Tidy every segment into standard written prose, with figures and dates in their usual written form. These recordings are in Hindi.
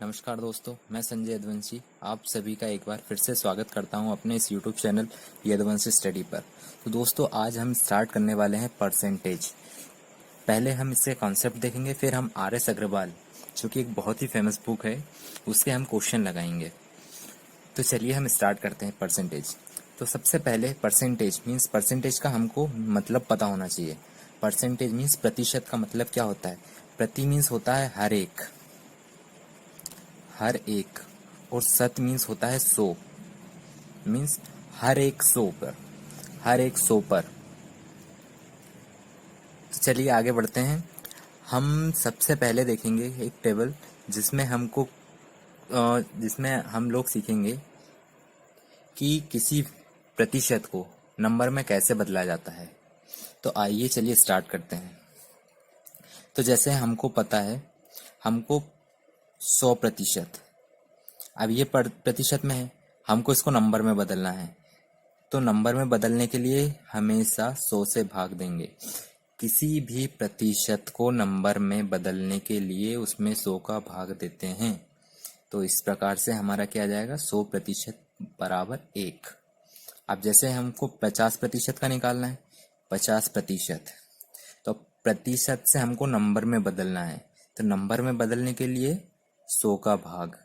नमस्कार दोस्तों, मैं संजय यदुवंशी आप सभी का एक बार फिर से स्वागत करता हूं अपने इस YouTube चैनल यदुवंशी स्टडी पर। तो दोस्तों, आज हम स्टार्ट करने वाले हैं परसेंटेज। पहले हम इसके कॉन्सेप्ट देखेंगे, फिर हम RS अग्रवाल, जो कि एक बहुत ही फेमस बुक है, उसके हम क्वेश्चन लगाएंगे। तो चलिए हम स्टार्ट करते हैं परसेंटेज। तो सबसे पहले परसेंटेज मीन्स परसेंटेज का हमको मतलब पता होना चाहिए। परसेंटेज मीन्स प्रतिशत का मतलब क्या होता है। प्रति मीन्स होता है हर एक, और शत मीन्स होता है 100, मीन्स हर एक 100 पर। तो चलिए आगे बढ़ते हैं। हम सबसे पहले देखेंगे एक टेबल जिसमें हम लोग सीखेंगे कि किसी प्रतिशत को नंबर में कैसे बदला जाता है। तो आइए चलिए स्टार्ट करते हैं। तो जैसे हमको पता है, हमको 100%, अब ये प्रतिशत में है, हमको इसको नंबर में बदलना है। तो नंबर में बदलने के लिए हमेशा 100 से भाग देंगे। किसी भी प्रतिशत को नंबर में बदलने के लिए उसमें 100 का भाग देते हैं। तो इस प्रकार से हमारा क्या आ जाएगा, 100% बराबर 1। अब जैसे हमको 50% का निकालना है, 50%, तो प्रतिशत से हमको नंबर में बदलना है। तो नंबर में बदलने के लिए 100 का भाग,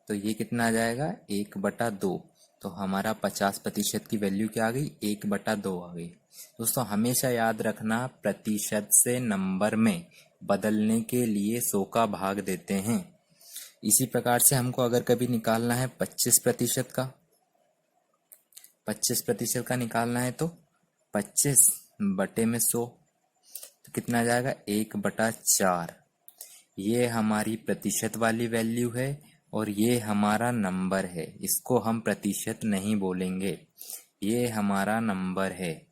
तो ये कितना आ जाएगा, 1/2। तो हमारा 50% की वैल्यू क्या आ गई, 1/2 आ गई। दोस्तों हमेशा याद रखना, प्रतिशत से नंबर में बदलने के लिए 100 का भाग देते हैं। इसी प्रकार से हमको अगर कभी निकालना है 25% का निकालना है, तो 25/100, तो कितना आ जाएगा, 1/4। ये हमारी प्रतिशत वाली वैल्यू है और ये हमारा नंबर है। इसको हम प्रतिशत नहीं बोलेंगे, ये हमारा नंबर है।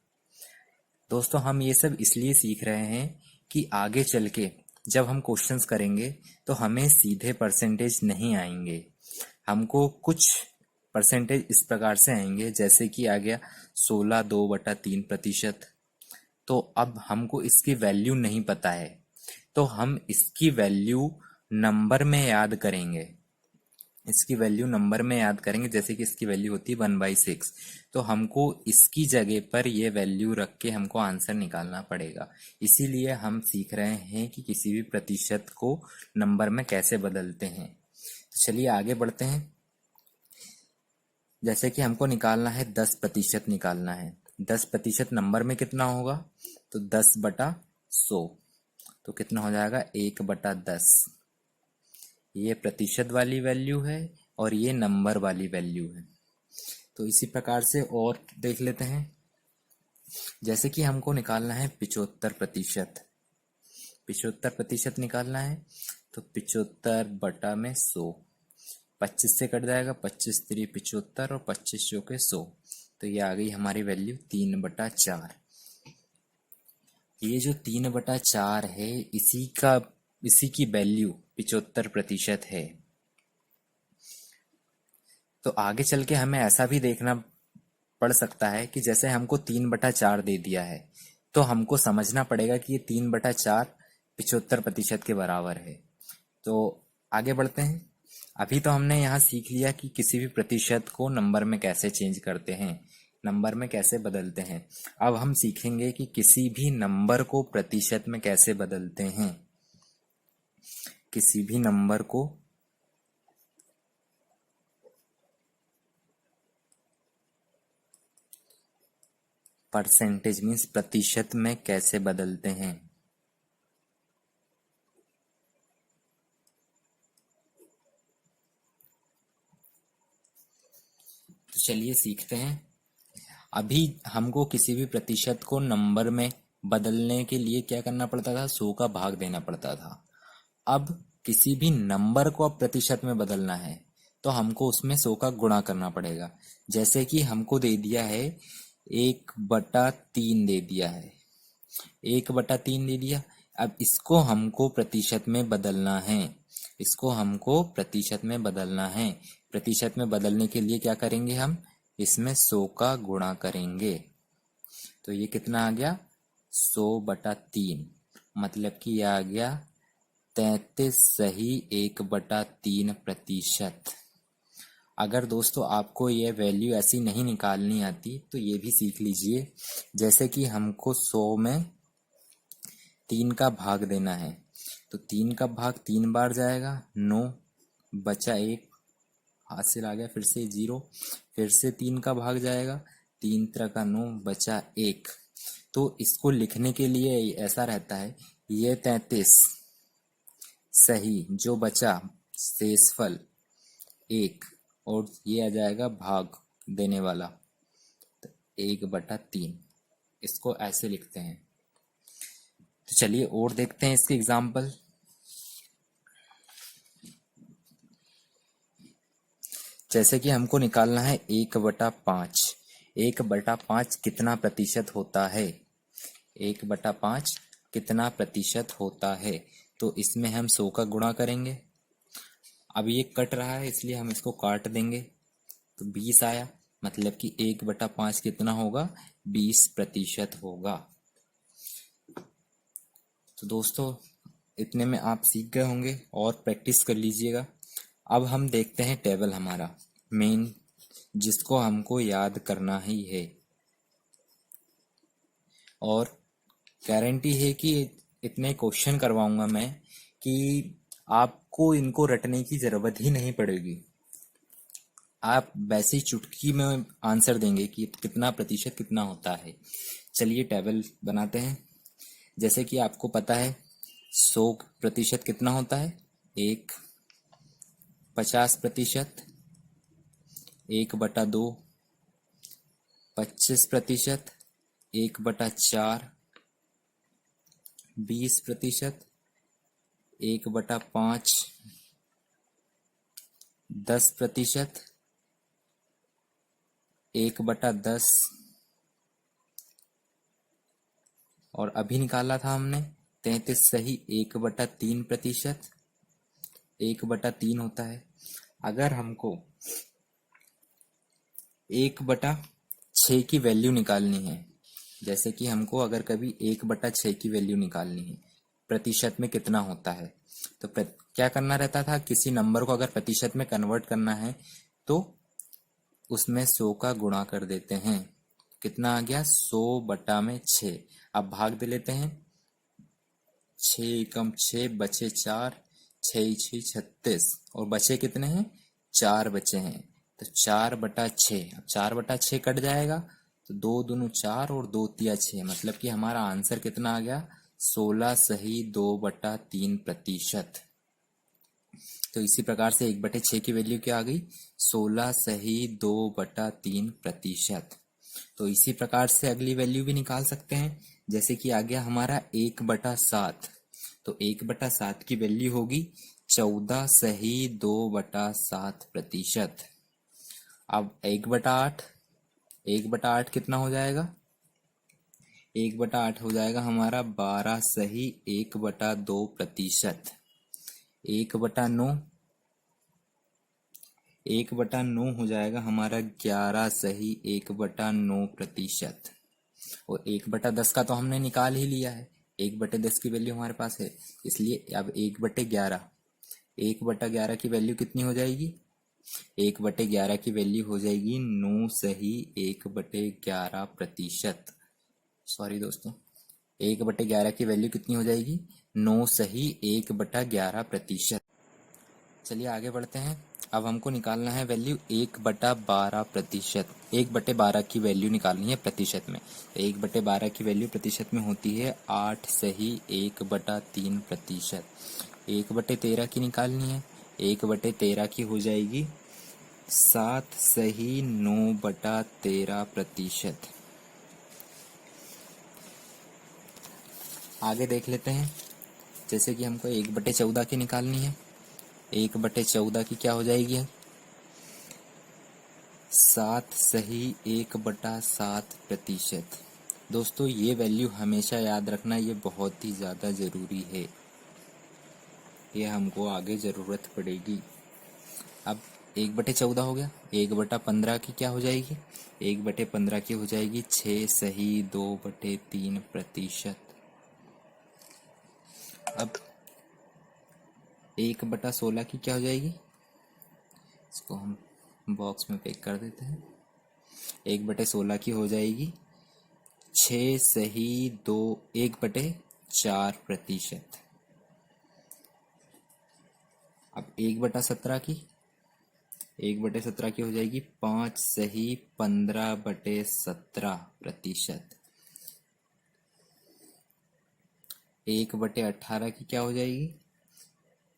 दोस्तों हम ये सब इसलिए सीख रहे हैं कि आगे चल के जब हम क्वेश्चंस करेंगे तो हमें सीधे परसेंटेज नहीं आएंगे। हमको कुछ परसेंटेज इस प्रकार से आएंगे, जैसे कि आ गया 16/2/3%। तो अब हमको इसकी वैल्यू नहीं पता है, तो हम इसकी वैल्यू नंबर में याद करेंगे। जैसे कि इसकी वैल्यू होती है 1/6। तो हमको इसकी जगह पर ये वैल्यू रख के हमको आंसर निकालना पड़ेगा। इसीलिए हम सीख रहे हैं कि किसी भी प्रतिशत को नंबर में कैसे बदलते हैं। तो चलिए आगे बढ़ते हैं। जैसे कि हमको निकालना है 10% निकालना है। 10% नंबर में कितना होगा, तो 10/100, तो कितना हो जाएगा, 1/10। ये प्रतिशत वाली वैल्यू है और ये नंबर वाली वैल्यू है। तो इसी प्रकार से और देख लेते हैं। जैसे कि हमको निकालना है 75%। 75% निकालना है, तो 75/100, 25 से कट जाएगा, 25×3 75 और 25×4 100। तो ये आ गई हमारी वैल्यू 3/4। ये जो 3/4 है, इसी की वैल्यू 75% है। तो आगे चल के हमें ऐसा भी देखना पड़ सकता है कि जैसे हमको 3/4 दे दिया है, तो हमको समझना पड़ेगा कि ये 3/4 75% के बराबर है। तो आगे बढ़ते हैं। अभी तो हमने यहाँ सीख लिया कि किसी भी प्रतिशत को नंबर में कैसे चेंज करते हैं, नंबर में कैसे बदलते हैं। अब हम सीखेंगे कि किसी भी नंबर को प्रतिशत में कैसे बदलते हैं। किसी भी नंबर को परसेंटेज मीन्स प्रतिशत में कैसे बदलते हैं। तो चलिए सीखते हैं। अभी हमको किसी भी प्रतिशत को नंबर में बदलने के लिए क्या करना पड़ता था, 100 का भाग देना पड़ता था। अब किसी भी नंबर को अब प्रतिशत में बदलना है, तो हमको उसमें 100 का गुणा करना पड़ेगा। जैसे कि हमको दे दिया है 1/3 दे दिया है, 1/3 दे दिया। अब इसको हमको प्रतिशत में बदलना है, इसको हमको प्रतिशत में बदलना है। प्रतिशत में बदलने के लिए क्या करेंगे, हम इसमें 100 का गुणा करेंगे। तो ये कितना आ गया, 100/3, मतलब कि ये आ गया 33.1/3%। अगर दोस्तों आपको ये वैल्यू ऐसी नहीं निकालनी आती तो ये भी सीख लीजिए। जैसे कि हमको 100 में 3 का भाग देना है, तो 3 का भाग 3 बार जाएगा, 9 बचा 1, हासिल आ गया, फिर से 0, फिर से 3 का भाग जाएगा, 3 त्रिक का 9 बचा 1। तो इसको लिखने के लिए ऐसा रहता है, ये 33 सही, जो बचा शेषफल 1, और ये आ जाएगा भाग देने वाला, तो 1/3। इसको ऐसे लिखते हैं। तो चलिए और देखते हैं इसके एग्जाम्पल। जैसे कि हमको निकालना है 1/5। 1/5 कितना प्रतिशत होता है? 1/5 कितना प्रतिशत होता है? तो इसमें हम 100 का गुणा करेंगे। अब ये कट रहा है इसलिए हम इसको काट देंगे, तो 20 आया, मतलब कि 1/5 कितना होगा? 20% होगा। तो दोस्तों इतने में आप सीख गए होंगे और प्रैक्टिस कर लीजिएगा। अब हम देखते हैं टेबल हमारा मेन, जिसको हमको याद करना ही है, और गारंटी है कि इतने क्वेश्चन करवाऊंगा मैं कि आपको इनको रटने की जरूरत ही नहीं पड़ेगी। आप वैसे ही चुटकी में आंसर देंगे कि कितना प्रतिशत कितना होता है। चलिए टेबल बनाते हैं। जैसे कि आपको पता है 100% कितना होता है? 1। 50%, 1/2, 25%, 1/4, 20%, 1/5, 10%, 1/10, और अभी निकाला था हमने 33 सही, 1/3%, 1/3 होता है। अगर हमको 1/6 की वैल्यू निकालनी है, जैसे कि हमको अगर कभी 1/6 की वैल्यू निकालनी है, प्रतिशत में कितना होता है, तो क्या करना रहता था? किसी नंबर को अगर प्रतिशत में कन्वर्ट करना है तो उसमें 100 का गुणा कर देते हैं। कितना आ गया? 100/6। अब भाग दे लेते हैं, 6 एकम 6, बचे 4, 6 6 36, और बचे कितने हैं? 4 बचे हैं, तो 4/6। अब 4/6 कट जाएगा, तो 2 दूनी 4 और 2 तिया 6, मतलब कि हमारा आंसर कितना आ गया? 16 सही 2/3%। तो इसी प्रकार से 1/6 की वैल्यू क्या आ गई? 16 सही 2/3%। तो इसी प्रकार से अगली वैल्यू भी निकाल सकते हैं। जैसे कि आ गया हमारा 1/7, तो 1/7 की वैल्यू होगी 14 सही 2/7%। अब 1/8, 1/8 कितना हो जाएगा? 1/8 हो जाएगा हमारा 12 सही 1/2%। 1/9, 1/9 हो जाएगा हमारा 11 सही 1/9%। और 1/10 का तो हमने निकाल ही लिया है, 1/10 की वैल्यू हमारे पास है, इसलिए अब 1/11, 1/11 की वैल्यू कितनी हो जाएगी? 1/11 की वैल्यू हो जाएगी 9 सही 1/11%। सॉरी दोस्तों, 1/11 की वैल्यू कितनी हो जाएगी? 9 सही 1/11%। चलिए आगे बढ़ते हैं। अब हमको निकालना है वैल्यू 1/12%। 1/12 की वैल्यू निकालनी है प्रतिशत में। 1/12 की वैल्यू प्रतिशत में होती है 8 सही 1/3%। 1/13 की निकालनी है, 1/13 की हो जाएगी 7 सही 9/13%। आगे देख लेते हैं। जैसे कि हमको 1/14 की निकालनी है, 1/14 की क्या हो जाएगी? 7 सही 1/7%। दोस्तों ये वैल्यू हमेशा याद रखना, ये बहुत ही ज़्यादा ज़रूरी है, ये हमको आगे ज़रूरत पड़ेगी। अब 1/14 हो गया, 1/15 की क्या हो जाएगी? 1/15 की हो जाएगी 6 सही 2/3%। अब 1/16 की क्या हो जाएगी, इसको हम बॉक्स में पैक कर देते हैं। 1/16 की हो जाएगी 6 सही 2 1/4%। अब 1/17 की हो जाएगी 5 सही 15/17%। 1/18 की क्या हो जाएगी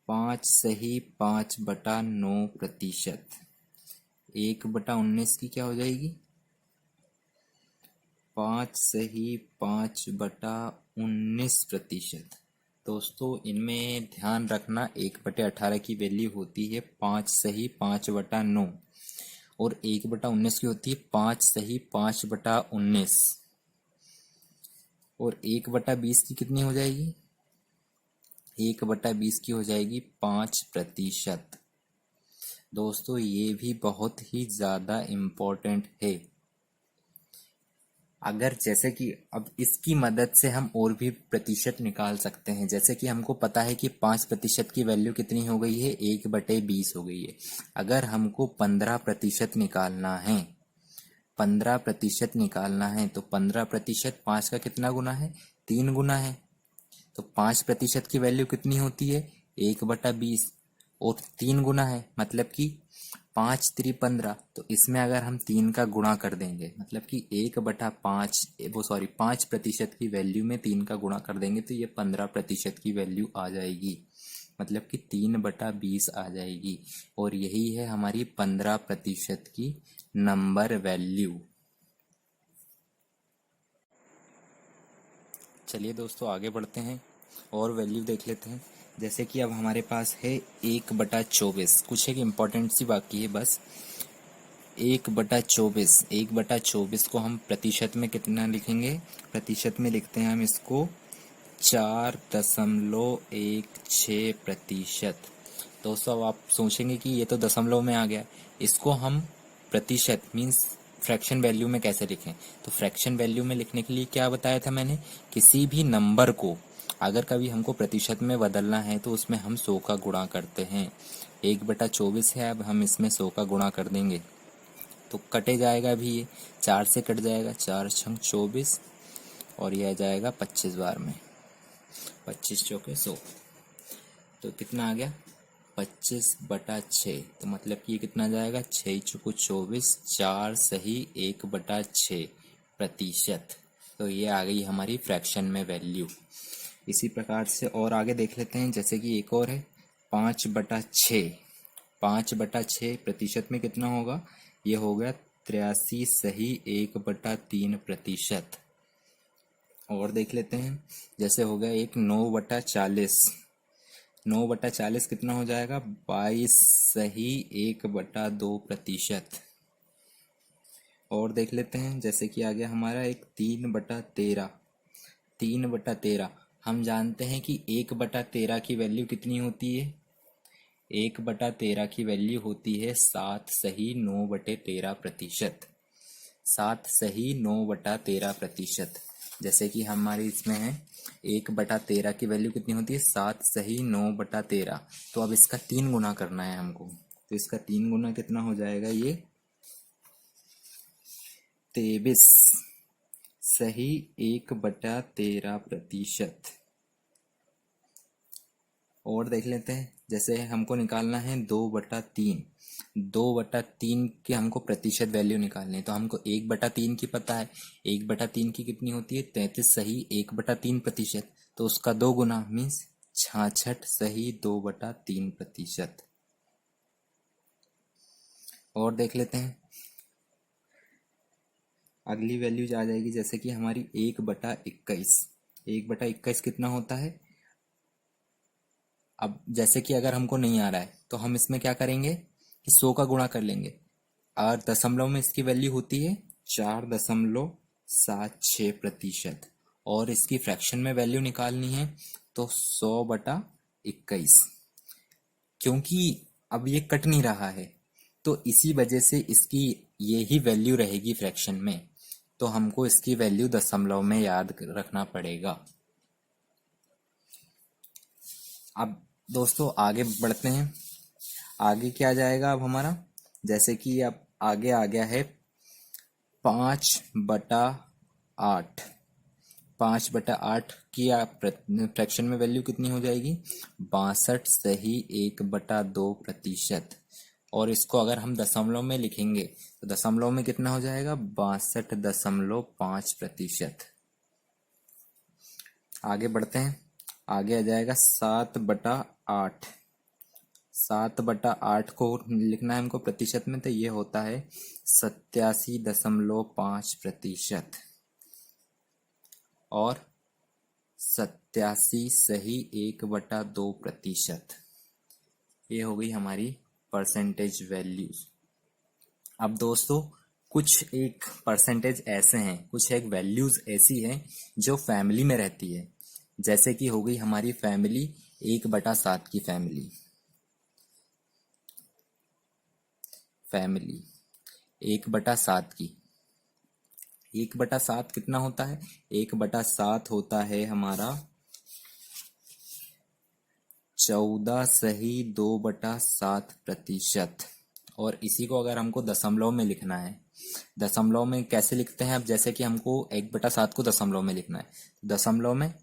5 सही 5/9%। 1/19 की क्या हो जाएगी 5 सही 5/19%। दोस्तों इनमें ध्यान रखना 1/18 की वैल्यू होती है 5 सही 5/9 और 1/19 की होती है 5 सही 5/19 और 1/20 की कितनी हो जाएगी 1/20 की हो जाएगी 5%। दोस्तों ये भी बहुत ही ज़्यादा इम्पोर्टेंट है। अगर जैसे कि अब इसकी मदद से हम और भी प्रतिशत निकाल सकते हैं। जैसे कि हमको पता है कि 5% की वैल्यू कितनी हो गई है 1/20 हो गई है। अगर हमको 15% निकालना है 15% निकालना है तो 15% 5 का कितना गुना है 3 गुना है। तो 5% की वैल्यू कितनी होती है 1/20 और 3 गुना है मतलब कि 5×3 = 15। तो इसमें अगर हम 3 का गुणा कर देंगे मतलब कि 5% की वैल्यू में 3 का गुणा कर देंगे तो ये 15% की वैल्यू आ जाएगी मतलब कि 3/20 आ जाएगी। और यही है हमारी 15% की नंबर वैल्यू। चलिए दोस्तों आगे बढ़ते हैं और वैल्यू देख लेते हैं। जैसे कि अब हमारे पास है 1/24। कुछ एक इम्पोर्टेंट सी बाकी है बस 1/24 को हम प्रतिशत में कितना लिखेंगे प्रतिशत में लिखते हैं हम इसको 4.16%। दोस्तों अब आप सोचेंगे कि ये तो दशमलव में आ गया, इसको हम प्रतिशत मीन्स फ्रैक्शन वैल्यू में कैसे लिखें। तो फ्रैक्शन वैल्यू में लिखने के लिए क्या बताया था मैंने, किसी भी नंबर को अगर कभी हमको प्रतिशत में बदलना है तो उसमें हम 100 का गुणा करते हैं। 1/24 है, अब हम इसमें 100 का गुणा कर देंगे तो कटे जाएगा भी, ये 4 से कट जाएगा, 4×24 और यह आ जाएगा 25 बार में, 25 चौके 100। तो कितना आ गया 25/6। तो मतलब कि ये कितना जाएगा 6×24 4 सही 1/6%। तो ये आ गई हमारी फ्रैक्शन में वैल्यू। इसी प्रकार से और आगे देख लेते हैं। जैसे कि एक और है 5/6। 5/6 प्रतिशत में कितना होगा, ये हो गया 83 सही 1/3%। और देख लेते हैं जैसे हो गया एक 9/40। 9/40 कितना हो जाएगा 22 सही 1/2%। और देख लेते हैं जैसे कि आ गया हमारा एक 3/13। 3/13 हम जानते हैं कि 1/13 की वैल्यू कितनी होती है, 1/13 की वैल्यू होती है 7 सही 9/13%। 7 सही 9/13%। जैसे कि हमारी इसमें है 1/13 की वैल्यू कितनी होती है 7 सही 9/13। तो अब इसका 3 गुना करना है हमको, तो इसका 3 गुना कितना हो जाएगा, ये 23 सही 1/13%। और देख लेते हैं जैसे हमको निकालना है 2/3। 2/3 के हमको प्रतिशत वैल्यू निकालनी है तो हमको 1/3 की पता है, 1/3 की कितनी होती है 33 सही 1/3%। तो उसका 2 गुना मीन्स 66 सही 2/3%। और देख लेते हैं अगली वैल्यू आ जाएगी जैसे कि हमारी 1/21। 1/21 कितना होता है, अब जैसे कि अगर हमको नहीं आ रहा है तो हम इसमें क्या करेंगे कि 100 का गुणा कर लेंगे और दशमलव में इसकी वैल्यू होती है 4.76%। और इसकी फ्रैक्शन में वैल्यू निकालनी है तो 100/21। क्योंकि अब ये कट नहीं रहा है तो इसी वजह से इसकी यही वैल्यू रहेगी फ्रैक्शन में, तो हमको इसकी वैल्यू दशमलव में याद रखना पड़ेगा। अब दोस्तों आगे बढ़ते हैं। आगे क्या जाएगा अब हमारा, जैसे कि अब आगे आ गया है 5/8। 5/8 की फ्रैक्शन में वैल्यू कितनी हो जाएगी, 62 सही 1/2%। और इसको अगर हम दशमलव में लिखेंगे तो दशमलव में कितना हो जाएगा, 62.5%। आगे बढ़ते हैं। आगे आ जाएगा 7/8। 7/8 को लिखना है हमको प्रतिशत में, तो ये होता है 87.5%। और 87 सही 1/2%। ये हो गई हमारी परसेंटेज वैल्यूज। अब दोस्तों कुछ एक परसेंटेज ऐसे हैं, कुछ एक वैल्यूज ऐसी हैं जो फैमिली में रहती है। जैसे कि हो गई हमारी फैमिली 1/7 की फैमिली। फैमिली 1/7 की, 1/7 कितना होता है, 1/7 होता है हमारा 14 सही 2/7%। और इसी को अगर हमको दशमलव में लिखना है, दशमलव में कैसे लिखते हैं, अब जैसे कि हमको 1/7 को दशमलव में लिखना है, दशमलव में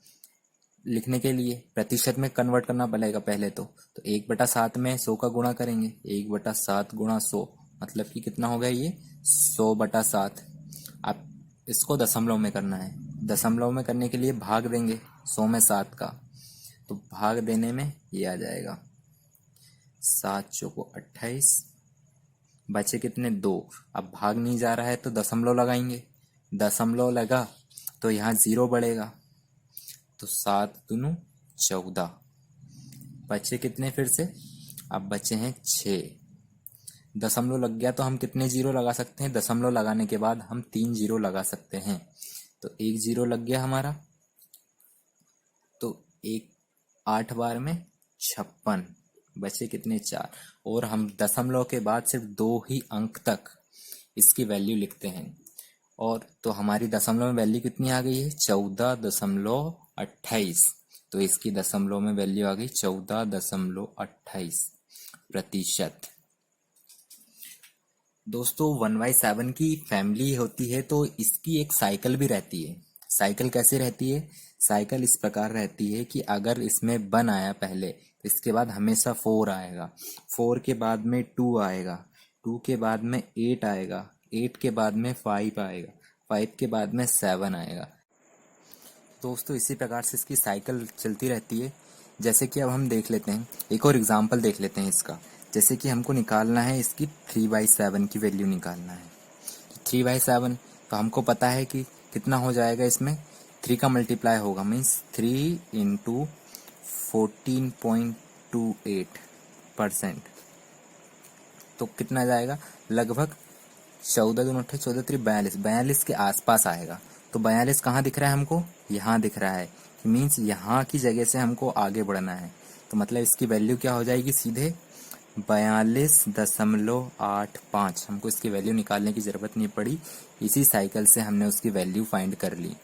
लिखने के लिए प्रतिशत में कन्वर्ट करना पड़ेगा पहले तो 1/7 में 100 का गुणा करेंगे, 1/7 गुणा 100 मतलब कि कितना हो गया ये 100/7। अब इसको दशमलव में करना है, दशमलव में करने के लिए भाग देंगे 100 में 7 का, तो भाग देने में ये आ जाएगा 7 चौको 28, बचे कितने 2। अब भाग नहीं जा रहा है तो दशमलव लगाएंगे, दशमलव लगा तो यहाँ 0 बढ़ेगा, तो 7 दूनी 14, बचे कितने फिर से, अब बचे हैं 6। दशमलव लग गया तो हम कितने जीरो लगा सकते हैं, दशमलव लगाने के बाद हम 3 जीरो लगा सकते हैं, तो 1 जीरो लग गया हमारा, तो 8 बार में 56, बचे कितने 4। और हम दशमलव के बाद सिर्फ 2 ही अंक तक इसकी वैल्यू लिखते हैं, और तो हमारी दशमलव में वैल्यू कितनी आ गई है 14.28। तो इसकी दशमलव में वैल्यू आ गई 14.28%। दोस्तों 1/7 की फैमिली होती है तो इसकी एक साइकिल भी रहती है। साइकिल कैसे रहती है, साइकिल इस प्रकार रहती है कि अगर इसमें 1 आया पहले तो इसके बाद हमेशा 4 आएगा, 4 के बाद में 2 आएगा, 2 के बाद में 8 आएगा, 8 के बाद में 5 आएगा, 5 के बाद में 7 आएगा। दोस्तों इसी प्रकार से इसकी साइकिल चलती रहती है। जैसे कि अब हम देख लेते हैं, एक और एग्जाम्पल देख लेते हैं इसका। जैसे कि हमको निकालना है इसकी 3/7 की वैल्यू निकालना है, 3/7 तो हमको पता है कि कितना हो जाएगा, इसमें 3 का मल्टीप्लाई होगा, मीन्स 3 इंटू 14.28%, तो कितना जाएगा लगभग 14 दूनी 28, 14 3 42, 42 के आसपास आएगा। तो 42 कहाँ दिख रहा है हमको, यहाँ दिख रहा है, मीन्स यहाँ की जगह से हमको आगे बढ़ना है। तो मतलब इसकी वैल्यू क्या हो जाएगी, सीधे 42.85। हमको इसकी वैल्यू निकालने की ज़रूरत नहीं पड़ी, इसी साइकिल से हमने उसकी वैल्यू फाइंड कर ली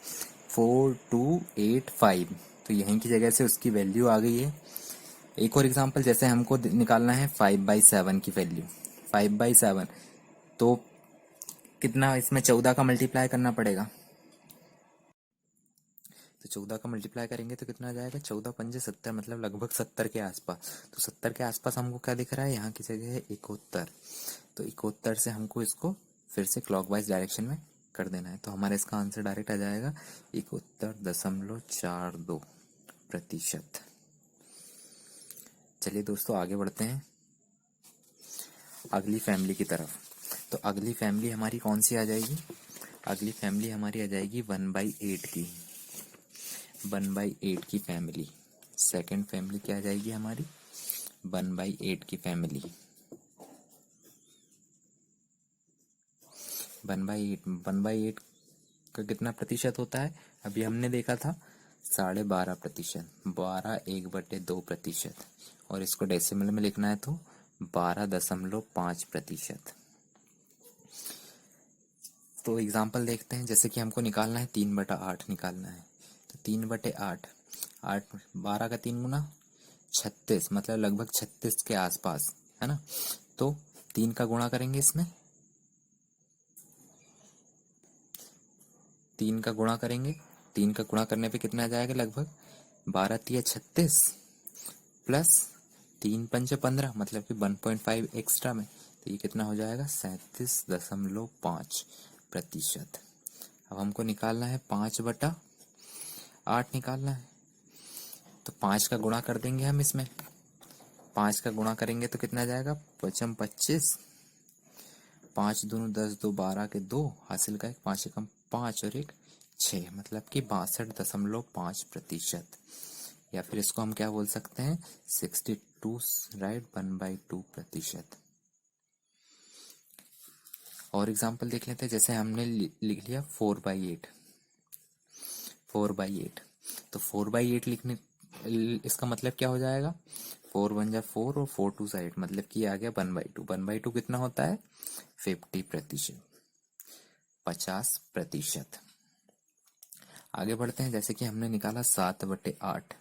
4285, तो यहीं की जगह से उसकी वैल्यू आ गई है। एक और एग्जांपल, जैसे हमको निकालना है 5/7 की वैल्यू, 5/7 तो कितना, इसमें 14 का मल्टीप्लाई करना पड़ेगा, तो 14 का मल्टीप्लाई करेंगे तो कितना आ जाएगा, 14 पंजे 70, मतलब लगभग 70 के आसपास। तो 70 के आसपास हमको क्या दिख रहा है, यहाँ की जगह है 71, तो 71 से हमको इसको फिर से क्लॉकवाइज डायरेक्शन में कर देना है, तो हमारा इसका आंसर डायरेक्ट आ जाएगा 71.42%। चलिए दोस्तों आगे बढ़ते हैं अगली फैमिली की तरफ। तो अगली फैमिली हमारी कौन सी आ जाएगी, अगली फैमिली हमारी आ जाएगी 1/8 की, 1/8 की फैमिली। सेकंड फैमिली क्या आ जाएगी हमारी, 1/8 की फैमिली। 1/8 का कितना प्रतिशत होता है, अभी हमने देखा था 12.5%, 12 1/2%, और इसको डेसिमल में लिखना है तो 12.5%। तो एग्जाम्पल देखते हैं, जैसे कि हमको निकालना है 3/8 निकालना है, तो 3/8, 8 12 का 3 गुना 36 मतलब लगभग 36 के आसपास, है ना। तो 3 का गुणा करेंगे इसमें, 3 का गुणा करेंगे, 3 का गुणा करने पे कितना आ जाएगा, लगभग 12 तिया 36 प्लस 3 पंचे 15 मतलब कि 1.5 एक्स्ट्रा में, तो ये कितना हो जाएगा 37.5%। अब हमको निकालना है 5/8 निकालना है, तो 5 का गुणा कर देंगे हम इसमें, 5 का गुणा करेंगे तो कितना आ जाएगा, 25, 5 दूनी 10, 2 12 के 2 हासिल का 1, 5 एकम 5 और 1 6 मतलब कि 62.5%, या फिर इसको हम क्या बोल सकते हैं 62 राइट 1/2%। और एग्जांपल देख लेते हैं, जैसे हमने लिख लिया 4/8, 4/8, तो 4/8 लिखने इसका मतलब क्या हो जाएगा, 4 1 जा 4 और 4 2 8 मतलब कि आ गया 1/2, 1/2 कितना होता है 50%, 50%। आगे बढ़ते हैं, जैसे कि हमने निकाला 7/8,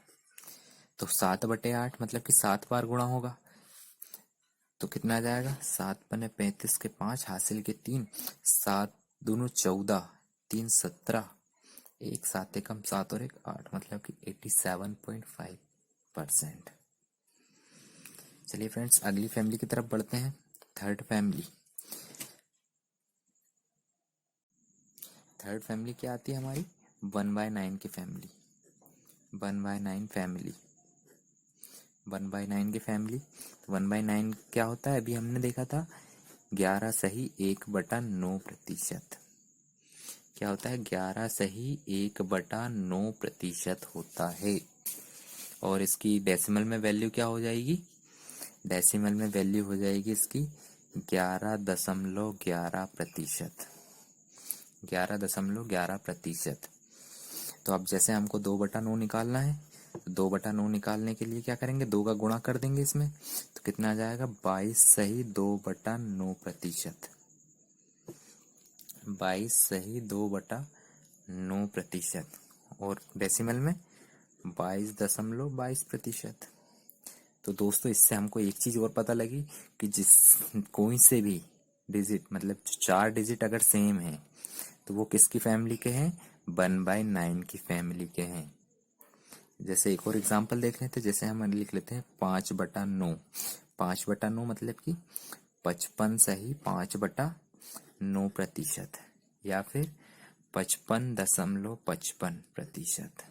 तो 7/8 मतलब कि 7 बार गुणा होगा, तो कितना आ जाएगा 7 पने 35 के 5 हासिल के 3, 7 दूनी 14, 3 17, 1 7 एकम 7 और 1 8 मतलब कि 87.5%। चलिए फ्रेंड्स अगली फैमिली की तरफ बढ़ते हैं, थर्ड फैमिली। थर्ड फैमिली क्या आती है हमारी, 1/9 की फैमिली, 1/9 फैमिली, 1/9 की फैमिली। तो 1/9 क्या होता है, अभी हमने देखा था 11 सही 1/9%, क्या होता है 11 सही 1/9% होता है। और इसकी डेसिमल में वैल्यू क्या हो जाएगी, डेसिमल में वैल्यू हो जाएगी इसकी 11.11%, 11.11%। तो अब जैसे हमको 2/9 निकालना है, 2/9 निकालने के लिए क्या करेंगे, 2 का गुणा कर देंगे इसमें, तो कितना आ जाएगा 22 सही 2/9%, 22 सही 2/9%, और डेसिमल में 22.22%। तो दोस्तों इससे हमको एक चीज और पता लगी कि जिस कोई से भी डिजिट मतलब 4 डिजिट अगर सेम है तो वो किसकी फैमिली के हैं, 1/9 की फैमिली के हैं। जैसे एक और एग्जांपल देख लेते हैं, जैसे हम लिख लेते हैं 5/9, 5/9 मतलब कि 55 सही 5/9%, या फिर 55.55%।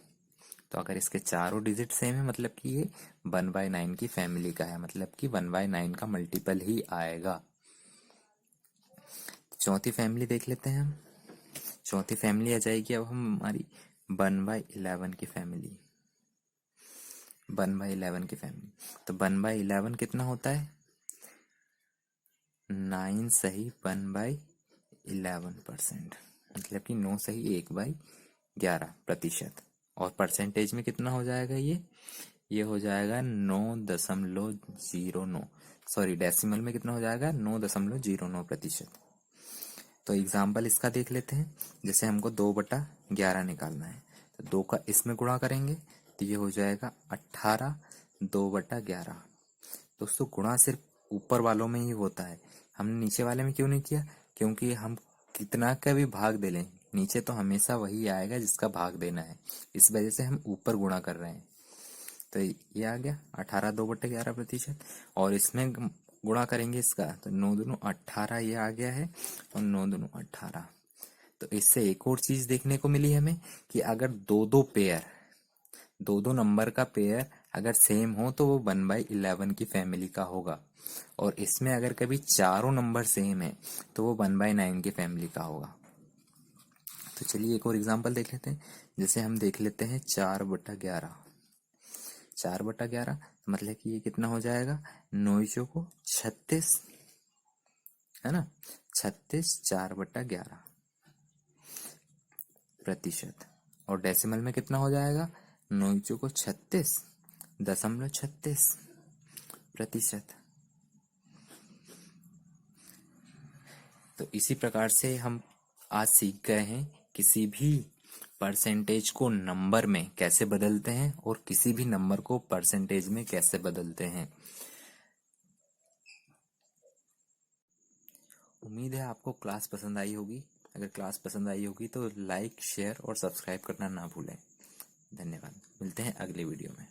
तो अगर इसके चारों डिजिट सेम है मतलब कि ये 1/9 की फैमिली का है, मतलब कि 1/9 का मल्टीपल ही आएगा। चौथी फैमिली देख लेते हैं हम, चौथी फैमिली आ जाएगी अब हम हमारी 1/11 की फैमिली, 1/11 की फैमिली। तो 1/11 कितना होता है, 9 सही 1/11%, मतलब कि 9 सही 1/11%। और परसेंटेज में कितना हो जाएगा ये हो जाएगा 9.09, सॉरी डेसिमल में कितना हो जाएगा 9.09%। तो एग्जाम्पल इसका देख लेते हैं, जैसे हमको 2/11 निकालना है, तो 2 का इसमें गुणा करेंगे तो ये हो जाएगा 18 2/11। दोस्तों गुणा सिर्फ ऊपर वालों में ही होता है, हमने नीचे वाले में क्यों नहीं किया, क्योंकि हम कितना का भी भाग दे लें नीचे तो हमेशा वही आएगा जिसका भाग देना है, इस वजह से हम ऊपर गुणा कर रहे हैं। तो ये आ गया 18 2/11%, और इसमें गुणा करेंगे इसका तो 9 दूनी 18 ये आ गया है, और 9 दूनी 18। तो इससे एक और चीज देखने को मिली हमें कि अगर दो दो नंबर का पेयर अगर सेम हो तो वो 1/11 की फैमिली का होगा, और इसमें अगर कभी चारों नंबर सेम है तो वो 1/9 की फैमिली का होगा। तो चलिए एक और एग्जांपल देख लेते हैं, जैसे हम देख लेते हैं 4/11, 4/11 मतलब कि ये कितना हो जाएगा 9 चौको 36, है ना, 36 4/11%। और डेसिमल में कितना हो जाएगा 9 चौको 36.36%। तो इसी प्रकार से हम आज सीख गए हैं किसी भी परसेंटेज को नंबर में कैसे बदलते हैं और किसी भी नंबर को परसेंटेज में कैसे बदलते हैं। उम्मीद है आपको क्लास पसंद आई होगी। अगर क्लास पसंद आई होगी तो लाइक, शेयर और सब्सक्राइब करना ना भूलें। धन्यवाद। मिलते हैं अगले वीडियो में।